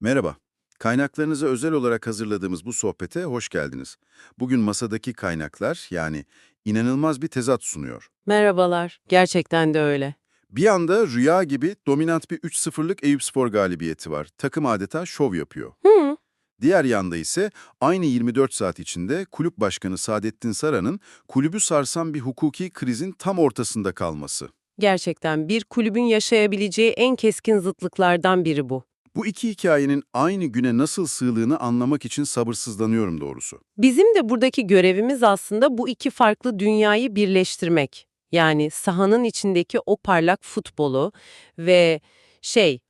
Merhaba. Kaynaklarınıza özel olarak hazırladığımız bu sohbete hoş geldiniz. Bugün masadaki kaynaklar yani inanılmaz bir tezat sunuyor. Merhabalar. Gerçekten de öyle. Bir yanda rüya gibi dominant bir 3-0'lık Eyüpspor galibiyeti var. Takım adeta şov yapıyor. Hı, Diğer yanda ise aynı 24 saat içinde kulüp başkanı Saadettin Saran'ın kulübü sarsan bir hukuki krizin tam ortasında kalması. gerçekten bir kulübün yaşayabileceği en keskin zıtlıklardan biri bu. Bu iki hikayenin aynı güne nasıl sığdığını anlamak için sabırsızlanıyorum doğrusu. Bizim de buradaki görevimiz aslında bu iki farklı dünyayı birleştirmek. Yani sahanın içindeki o parlak futbolu ve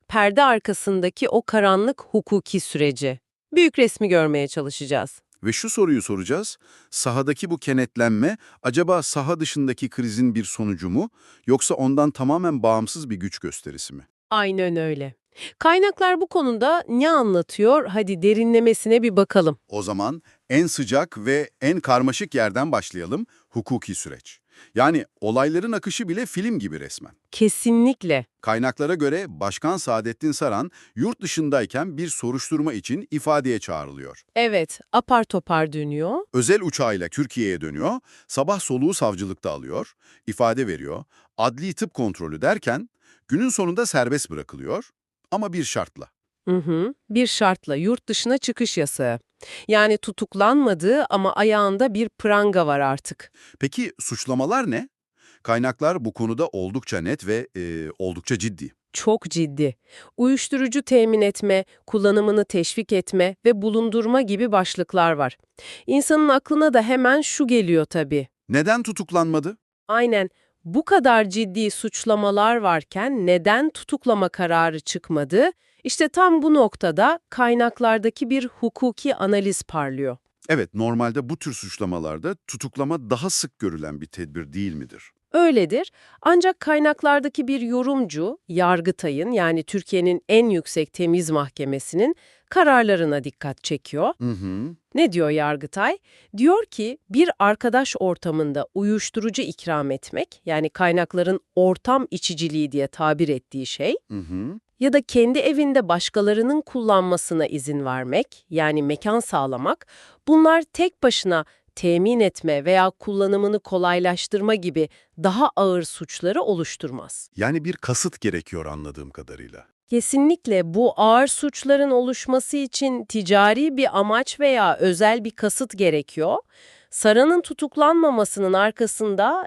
perde arkasındaki o karanlık hukuki süreci. Büyük resmi görmeye çalışacağız. Ve şu soruyu soracağız, sahadaki bu kenetlenme acaba saha dışındaki krizin bir sonucu mu, yoksa ondan tamamen bağımsız bir güç gösterisi mi? Aynen öyle. Kaynaklar bu konuda ne anlatıyor? Hadi derinlemesine bir bakalım. O zaman en sıcak ve en karmaşık yerden başlayalım, hukuki süreç. Yani olayların akışı bile film gibi resmen. Kesinlikle. Kaynaklara göre Başkan Saadettin Saran, yurt dışındayken bir soruşturma için ifadeye çağrılıyor. Evet, apar topar dönüyor. Özel uçağıyla Türkiye'ye dönüyor, sabah soluğu savcılıkta alıyor, ifade veriyor, adli tıp kontrolü derken günün sonunda serbest bırakılıyor ama bir şartla. Bir şartla yurt dışına çıkış yasağı. Yani tutuklanmadığı ama ayağında bir pranga var artık. Peki suçlamalar ne? Kaynaklar bu konuda oldukça net ve oldukça ciddi. Çok ciddi. Uyuşturucu temin etme, kullanımını teşvik etme ve bulundurma gibi başlıklar var. İnsanın aklına da hemen şu geliyor tabii. Neden tutuklanmadı? Aynen, bu kadar ciddi suçlamalar varken neden tutuklama kararı çıkmadı? İşte tam bu noktada kaynaklardaki bir hukuki analiz parlıyor. Evet, normalde bu tür suçlamalarda tutuklama daha sık görülen bir tedbir değil midir? Öyledir. Ancak kaynaklardaki bir yorumcu, Yargıtay'ın yani Türkiye'nin en yüksek temiz mahkemesinin kararlarına dikkat çekiyor. Hı hı. Ne diyor Yargıtay? Diyor ki bir arkadaş ortamında uyuşturucu ikram etmek, yani kaynakların ortam içiciliği diye tabir ettiği şey, Hı hı. ya da kendi evinde başkalarının kullanmasına izin vermek, yani mekan sağlamak, bunlar tek başına temin etme veya kullanımını kolaylaştırma gibi daha ağır suçları oluşturmaz. Yani bir kasıt gerekiyor anladığım kadarıyla. Kesinlikle bu ağır suçların oluşması için ticari bir amaç veya özel bir kasıt gerekiyor. Sara'nın tutuklanmamasının arkasında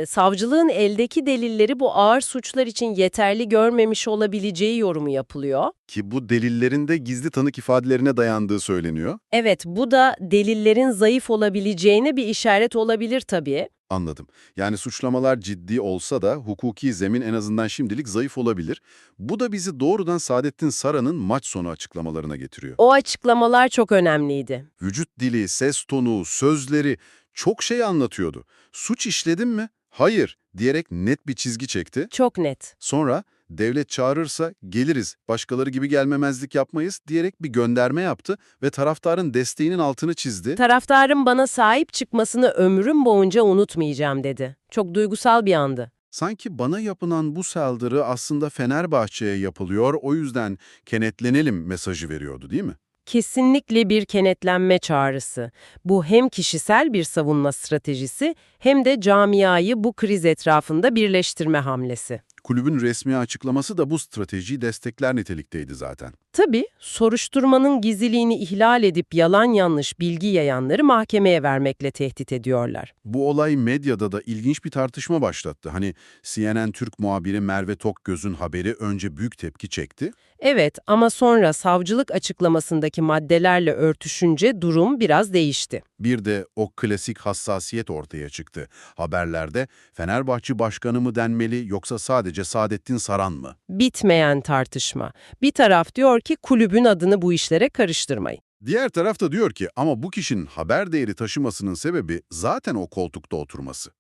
savcılığın eldeki delilleri bu ağır suçlar için yeterli görmemiş olabileceği yorumu yapılıyor. Ki bu delillerin de gizli tanık ifadelerine dayandığı söyleniyor. Evet, bu da delillerin zayıf olabileceğine bir işaret olabilir tabii. Anladım. Yani suçlamalar ciddi olsa da hukuki zemin en azından şimdilik zayıf olabilir. Bu da bizi doğrudan Saadettin Saran'ın maç sonu açıklamalarına getiriyor. O açıklamalar çok önemliydi. Vücut dili, ses tonu, sözleri çok şey anlatıyordu. Suç işledim mi? Hayır diyerek net bir çizgi çekti. Çok net. Sonra devlet çağırırsa geliriz, başkaları gibi gelmemezlik yapmayız diyerek bir gönderme yaptı ve taraftarın desteğinin altını çizdi. Taraftarın bana sahip çıkmasını ömrüm boyunca unutmayacağım dedi. Çok duygusal bir andı. Sanki bana yapılan bu saldırı aslında Fenerbahçe'ye yapılıyor, o yüzden kenetlenelim mesajı veriyordu değil mi? Kesinlikle bir kenetlenme çağrısı. Bu hem kişisel bir savunma stratejisi hem de camiayı bu kriz etrafında birleştirme hamlesi. Kulübün resmi açıklaması da bu stratejiyi destekler nitelikteydi zaten. Tabii soruşturmanın gizliliğini ihlal edip yalan yanlış bilgi yayanları mahkemeye vermekle tehdit ediyorlar. Bu olay medyada da ilginç bir tartışma başlattı. Hani CNN Türk muhabiri Merve Tokgöz'ün haberi önce büyük tepki çekti. Evet ama sonra savcılık açıklamasındaki maddelerle örtüşünce durum biraz değişti. Bir de o klasik hassasiyet ortaya çıktı. Haberlerde Fenerbahçe başkanı mı denmeli yoksa sadece Saadettin Saran mı? Bitmeyen tartışma. Bir taraf diyor ki kulübün adını bu işlere karıştırmayın. Diğer taraf da diyor ki ama bu kişinin haber değeri taşımasının sebebi zaten o koltukta oturması.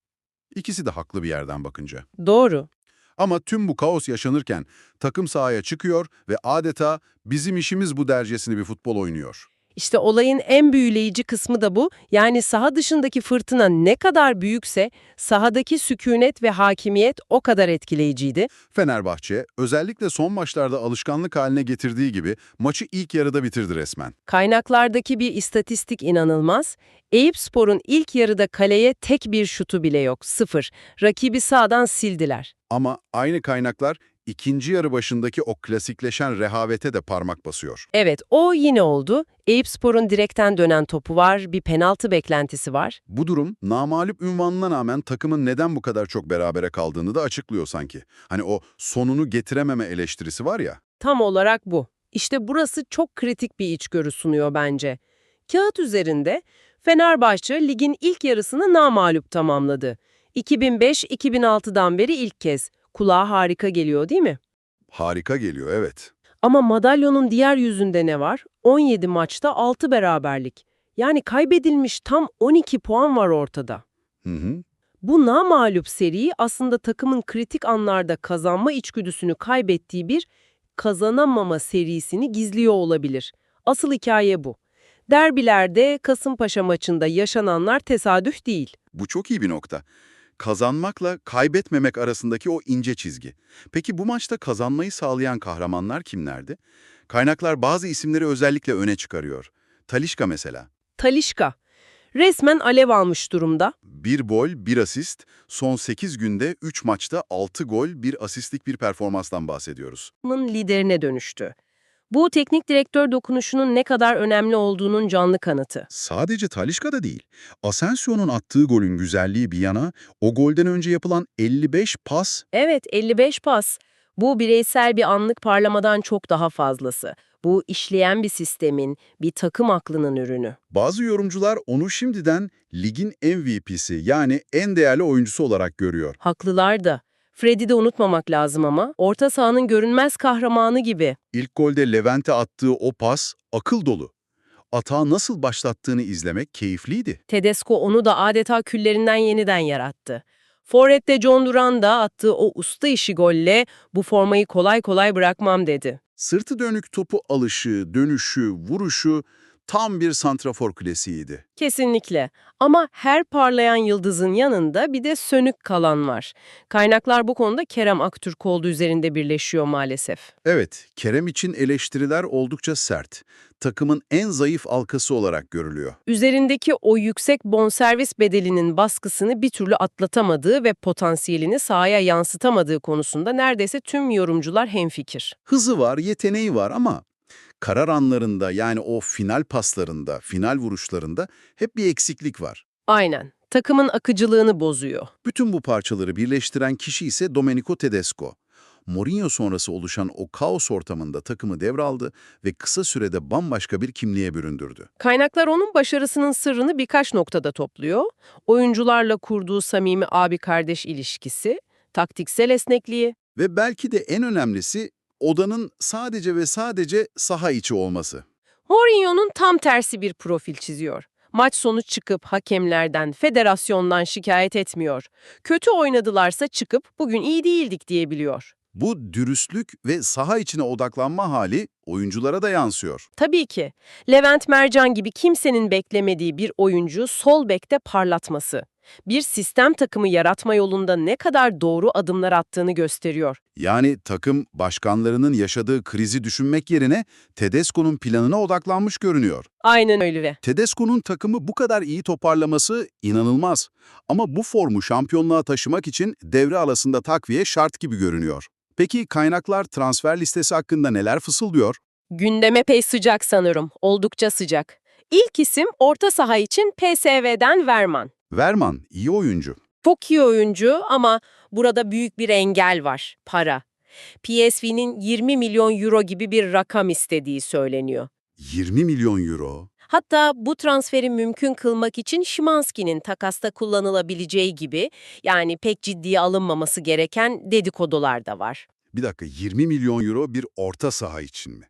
İkisi de haklı bir yerden bakınca. Doğru. Ama tüm bu kaos yaşanırken takım sahaya çıkıyor ve adeta bizim işimiz bu dercesine bir futbol oynuyor. İşte olayın en büyüleyici kısmı da bu. Yani saha dışındaki fırtına ne kadar büyükse sahadaki sükunet ve hakimiyet o kadar etkileyiciydi. Fenerbahçe özellikle son maçlarda alışkanlık haline getirdiği gibi maçı ilk yarıda bitirdi resmen. Kaynaklardaki bir istatistik inanılmaz. Eyüpspor'un ilk yarıda kaleye tek bir şutu bile yok, 0. Rakibi sağdan sildiler. Ama aynı kaynaklar ikinci yarı başındaki o klasikleşen rehavete de parmak basıyor. Evet, o yine oldu. Eyüpspor'un direkten dönen topu var, bir penaltı beklentisi var. Bu durum namağlup ünvanına rağmen takımın neden bu kadar çok berabere kaldığını da açıklıyor sanki. Hani o sonunu getirememe eleştirisi var ya. Tam olarak bu. İşte burası çok kritik bir içgörü sunuyor bence. Kağıt üzerinde Fenerbahçe ligin ilk yarısını namağlup tamamladı. 2005-2006'dan beri ilk kez. Kulağa harika geliyor değil mi? Harika geliyor, evet. Ama madalyonun diğer yüzünde ne var? 17 maçta 6 beraberlik. Yani kaybedilmiş tam 12 puan var ortada. Hı hı. Bu namağlup seri aslında takımın kritik anlarda kazanma içgüdüsünü kaybettiği bir kazanamama serisini gizliyor olabilir. Asıl hikaye bu. Derbilerde Kasımpaşa maçında yaşananlar tesadüf değil. Bu çok iyi bir nokta. Kazanmakla kaybetmemek arasındaki o ince çizgi. Peki bu maçta kazanmayı sağlayan kahramanlar kimlerdi? Kaynaklar bazı isimleri özellikle öne çıkarıyor. Talisca mesela. Talisca resmen alev almış durumda. 1 gol, 1 asist, son 8 günde 3 maçta 6 gol, 1 asistlik bir performanstan bahsediyoruz. Takımın liderine dönüştü. Bu teknik direktör dokunuşunun ne kadar önemli olduğunun canlı kanıtı. Sadece Talisca da değil. Asensio'nun attığı golün güzelliği bir yana, o golden önce yapılan 55 pas. Evet, 55 pas. Bu bireysel bir anlık parlamadan çok daha fazlası. Bu işleyen bir sistemin, bir takım aklının ürünü. Bazı yorumcular onu şimdiden ligin MVP'si yani en değerli oyuncusu olarak görüyor. Haklılar da. Fred'i de unutmamak lazım ama. Orta sahanın görünmez kahramanı gibi. İlk golde Levent'e attığı o pas akıl dolu. Atağı nasıl başlattığını izlemek keyifliydi. Tedesco onu da adeta küllerinden yeniden yarattı. Forvet'te John Duran da attığı o usta işi golle bu formayı kolay kolay bırakmam dedi. Sırtı dönük topu alışı, dönüşü, vuruşu tam bir santrafor klasiğiydi. Kesinlikle. Ama her parlayan yıldızın yanında bir de sönük kalan var. Kaynaklar bu konuda Kerem Aktürkoğlu üzerinde birleşiyor maalesef. Evet, Kerem için eleştiriler oldukça sert. Takımın en zayıf halkası olarak görülüyor. Üzerindeki o yüksek bonservis bedelinin baskısını bir türlü atlatamadığı ve potansiyelini sahaya yansıtamadığı konusunda neredeyse tüm yorumcular hemfikir. Hızı var, yeteneği var ama karar anlarında yani o final paslarında, final vuruşlarında hep bir eksiklik var. Aynen. Takımın akıcılığını bozuyor. Bütün bu parçaları birleştiren kişi ise Domenico Tedesco. Mourinho sonrası oluşan o kaos ortamında takımı devraldı ve kısa sürede bambaşka bir kimliğe büründürdü. Kaynaklar onun başarısının sırrını birkaç noktada topluyor. Oyuncularla kurduğu samimi abi-kardeş ilişkisi, taktiksel esnekliği. Ve belki de en önemlisi odanın sadece ve sadece saha içi olması. Mourinho'nun tam tersi bir profil çiziyor. Maç sonu çıkıp hakemlerden, federasyondan şikayet etmiyor. Kötü oynadılarsa çıkıp bugün iyi değildik diyebiliyor. Bu dürüstlük ve saha içine odaklanma hali oyunculara da yansıyor. Tabii ki. Levent Mercan gibi kimsenin beklemediği bir oyuncu sol bekte parlatması. Bir sistem takımı yaratma yolunda ne kadar doğru adımlar attığını gösteriyor. Yani takım başkanlarının yaşadığı krizi düşünmek yerine Tedesco'nun planına odaklanmış görünüyor. Aynen öyle. Tedesco'nun takımı bu kadar iyi toparlaması inanılmaz. Ama bu formu şampiyonluğa taşımak için devre arasında takviye şart gibi görünüyor. Peki kaynaklar transfer listesi hakkında neler fısıldıyor? Gündem epey sıcak sanırım. Oldukça sıcak. İlk isim orta saha için PSV'den Verman. Verman, iyi oyuncu. Çok iyi oyuncu ama burada büyük bir engel var. Para. PSV'nin 20 milyon euro gibi bir rakam istediği söyleniyor. 20 milyon euro. Hatta bu transferi mümkün kılmak için Szymański'nin takasta kullanılabileceği gibi yani pek ciddiye alınmaması gereken dedikodular da var. Bir dakika, 20 milyon euro bir orta saha için mi?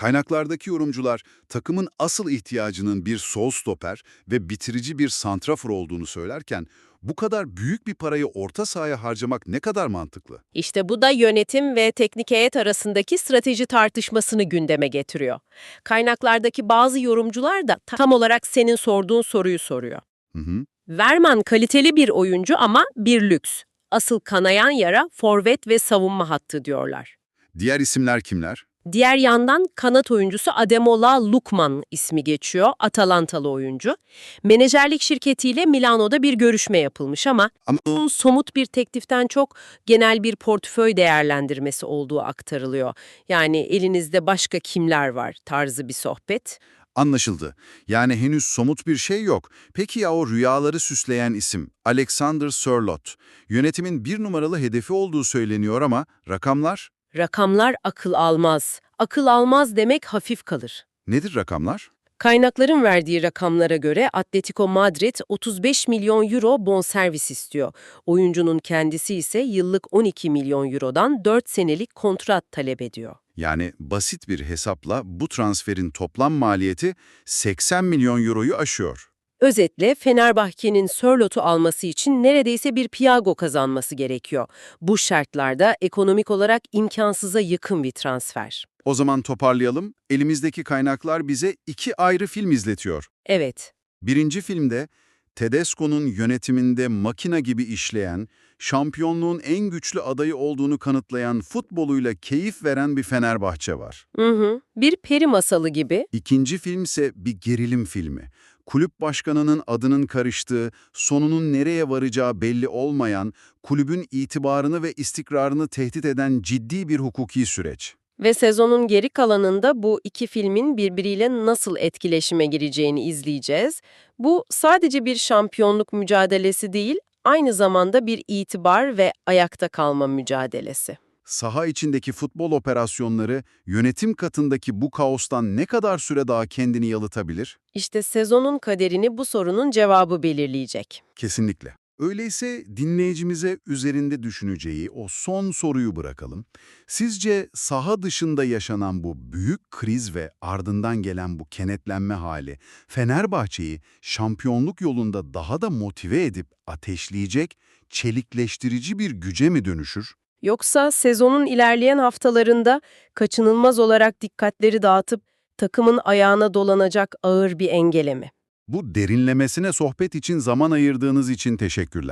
Kaynaklardaki yorumcular takımın asıl ihtiyacının bir sol stoper ve bitirici bir santrafor olduğunu söylerken bu kadar büyük bir parayı orta sahaya harcamak ne kadar mantıklı? İşte bu da yönetim ve teknik heyet arasındaki strateji tartışmasını gündeme getiriyor. Kaynaklardaki bazı yorumcular da tam olarak senin sorduğun soruyu soruyor. Hı hı. Verman kaliteli bir oyuncu ama bir lüks. Asıl kanayan yara forvet ve savunma hattı diyorlar. Diğer isimler kimler? Diğer yandan kanat oyuncusu Ademola Lookman ismi geçiyor, Atalantalı oyuncu. Menajerlik şirketiyle Milano'da bir görüşme yapılmış ama Ama bunun somut bir tekliften çok genel bir portföy değerlendirmesi olduğu aktarılıyor. Yani elinizde başka kimler var tarzı bir sohbet. anlaşıldı. Yani henüz somut bir şey yok. Peki ya o rüyaları süsleyen isim, Alexander Sørloth. Yönetimin bir numaralı hedefi olduğu söyleniyor ama rakamlar? Rakamlar akıl almaz. Akıl almaz demek hafif kalır. Nedir rakamlar? Kaynakların verdiği rakamlara göre Atletico Madrid 35 milyon euro bonservis istiyor. Oyuncunun kendisi ise yıllık 12 milyon eurodan 4 senelik kontrat talep ediyor. Yani basit bir hesapla bu transferin toplam maliyeti 80 milyon euroyu aşıyor. Özetle Fenerbahçe'nin Sørloth'u alması için neredeyse bir piyango kazanması gerekiyor. Bu şartlarda ekonomik olarak imkansıza yakın bir transfer. O zaman toparlayalım. Elimizdeki kaynaklar bize iki ayrı film izletiyor. Evet. Birinci filmde Tedesco'nun yönetiminde makina gibi işleyen, şampiyonluğun en güçlü adayı olduğunu kanıtlayan futboluyla keyif veren bir Fenerbahçe var. Bir peri masalı gibi. İkinci film ise bir gerilim filmi. Kulüp başkanının adının karıştığı, sonunun nereye varacağı belli olmayan, kulübün itibarını ve istikrarını tehdit eden ciddi bir hukuki süreç. Ve sezonun geri kalanında bu iki filmin birbiriyle nasıl etkileşime gireceğini izleyeceğiz. Bu sadece bir şampiyonluk mücadelesi değil, aynı zamanda bir itibar ve ayakta kalma mücadelesi. Saha içindeki futbol operasyonları yönetim katındaki bu kaostan ne kadar süre daha kendini yalıtabilir? İşte sezonun kaderini bu sorunun cevabı belirleyecek. Kesinlikle. Öyleyse dinleyicimize üzerinde düşüneceği o son soruyu bırakalım. Sizce saha dışında yaşanan bu büyük kriz ve ardından gelen bu kenetlenme hali Fenerbahçe'yi şampiyonluk yolunda daha da motive edip ateşleyecek, çelikleştirici bir güce mi dönüşür? Yoksa sezonun ilerleyen haftalarında kaçınılmaz olarak dikkatleri dağıtıp takımın ayağına dolanacak ağır bir engele mi? Bu derinlemesine sohbet için zaman ayırdığınız için teşekkürler.